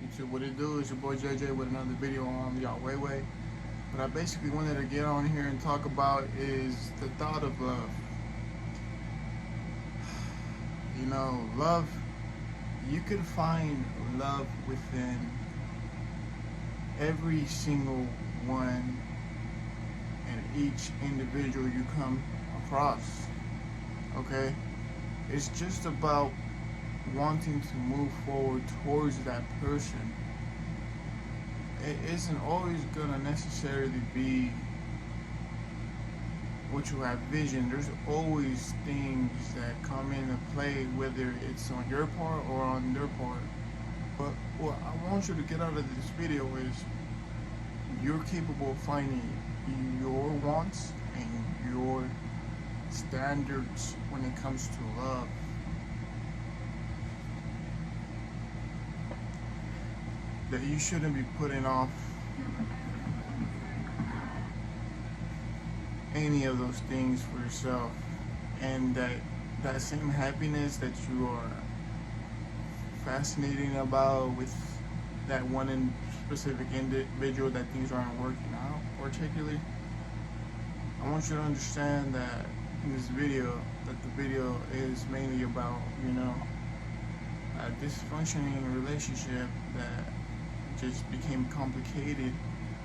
YouTube, what it do? It's your boy JJ with another video on Y'all Way. What I basically wanted to get on here and talk about is the thought of love. You know, love, you can find love within every single one and each individual you come across. Okay? It's just about wanting to move forward towards that person. It isn't always gonna necessarily be what you have vision. There's always things that come into play, whether it's on your part or on their part. But what I want you to get out of this video is you're capable of finding your wants and your standards when it comes to love. That you shouldn't be putting off any of those things for yourself, and that same happiness that you are fascinating about with that one specific individual that things aren't working out particularly. I want you to understand that in this video, that the video is mainly about, a dysfunctioning relationship that just became complicated.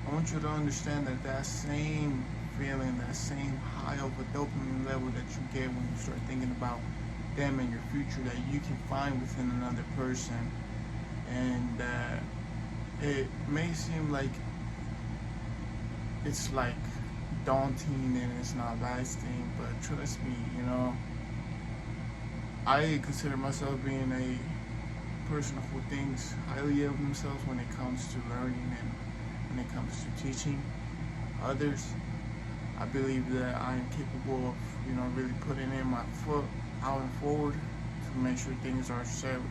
I want you to understand that that same feeling, that same high of a dopamine level that you get when you start thinking about them and your future, that you can find within another person. And it may seem like it's like daunting and it's not lasting, but trust me, I consider myself being a person who thinks highly of themselves when it comes to learning and when it comes to teaching others. I believe that I am capable of, really putting in my foot out and forward to make sure things are set in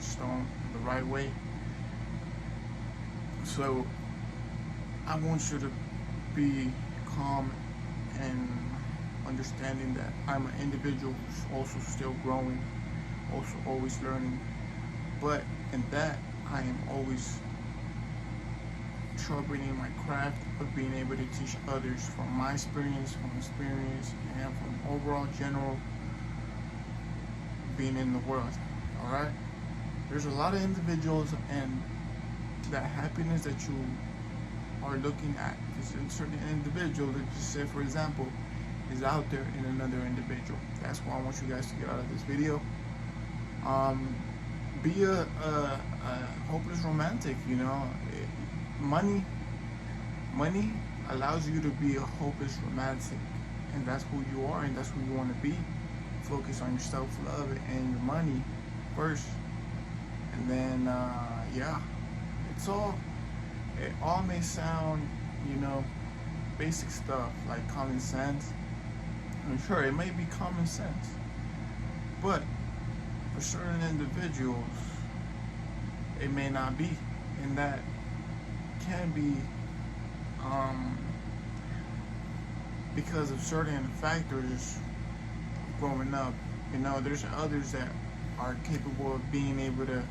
stone the right way. So I want you to be calm and understanding that I'm an individual who's also still growing, also always learning. But in that, I am always sharpening my craft of being able to teach others from my experience, and from overall general being in the world. Alright? There's a lot of individuals, and that happiness that you are looking at is in certain individual that, just say for example, is out there in another individual. That's why I want you guys to get out of this video. Be a hopeless romantic, Money allows you to be a hopeless romantic, and that's who you are, and that's who you want to be. Focus on your self-love and your money first, and then it all may sound, basic stuff like common sense. I'm sure it may be common sense, but for certain individuals, it may not be, and that can be because of certain factors growing up. There's others that are capable of being able to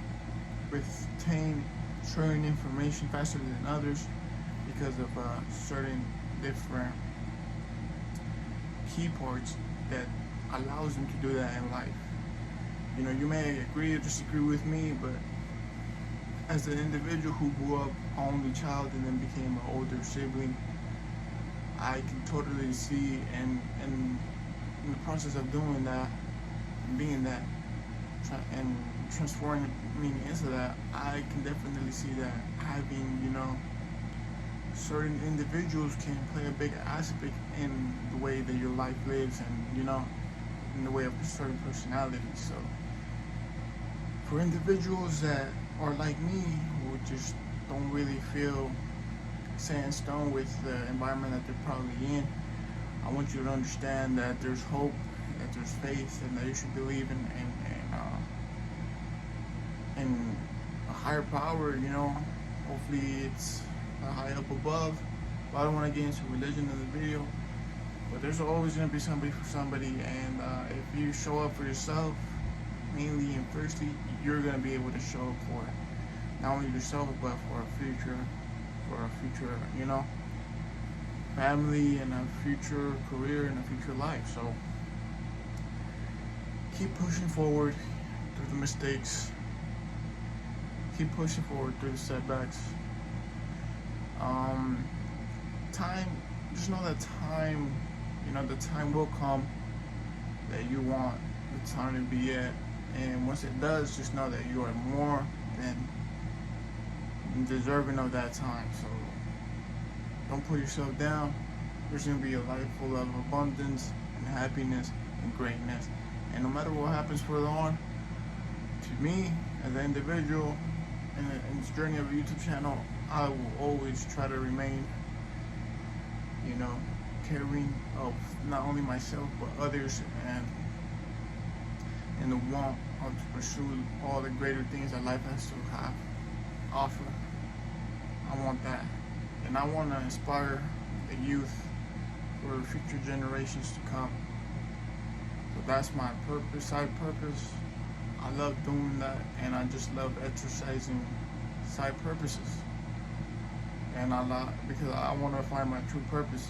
retain certain information faster than others because of certain different key parts that allows them to do that in life. You may agree or disagree with me, but as an individual who grew up only child and then became an older sibling, I can totally see, and in the process of doing that, and being that, and transforming into that, I can definitely see that having, certain individuals can play a big aspect in the way that your life lives, and, in the way of a certain personality. So for individuals that are like me, who just don't really feel set in stone with the environment that they're probably in, I want you to understand that there's hope, that there's faith, and that you should believe in a higher power. Hopefully it's high up above. But I don't want to get into religion in the video, but there's always going to be somebody for somebody, and if you show up for yourself, mainly and firstly, you're going to be able to show up for not only yourself but for a future, you know, family and a future career and a future life. So keep pushing forward through the mistakes. Keep pushing forward through the setbacks. Time, just know that time, the time will come that you want the time to be at. And once it does, just know that you are more than deserving of that time. So don't put yourself down. There's going to be a life full of abundance and happiness and greatness. And no matter what happens further on, to me, as an individual, in this journey of a YouTube channel, I will always try to remain, caring of not only myself but others, and the want to pursue all the greater things that life has to offer. I want that, and I want to inspire the youth for future generations to come. So that's my purpose, side purpose. I love doing that, and I just love exercising side purposes. And because I want to find my true purpose.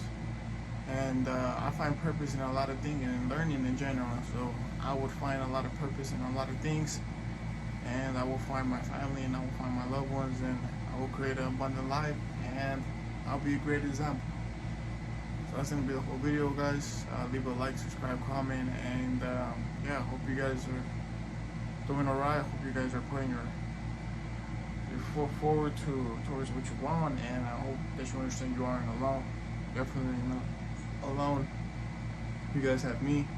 And I find purpose in a lot of things and learning in general. So I would find a lot of purpose in a lot of things. And I will find my family, and I will find my loved ones, and I will create an abundant life, and I'll be a great example. So that's going to be the whole video, guys. Leave a like, subscribe, comment, and yeah, hope you guys are doing alright. Hope you guys are putting your foot forward towards what you want, and I hope that you understand you aren't alone. Definitely not alone. You guys have me,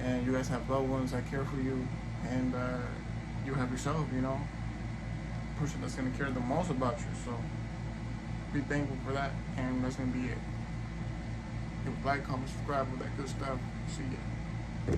and you guys have loved ones that care for you, and you have yourself, the person that's going to care the most about you. So be thankful for that, and that's going to be it. Give a like, comment, subscribe, all that good stuff. See ya.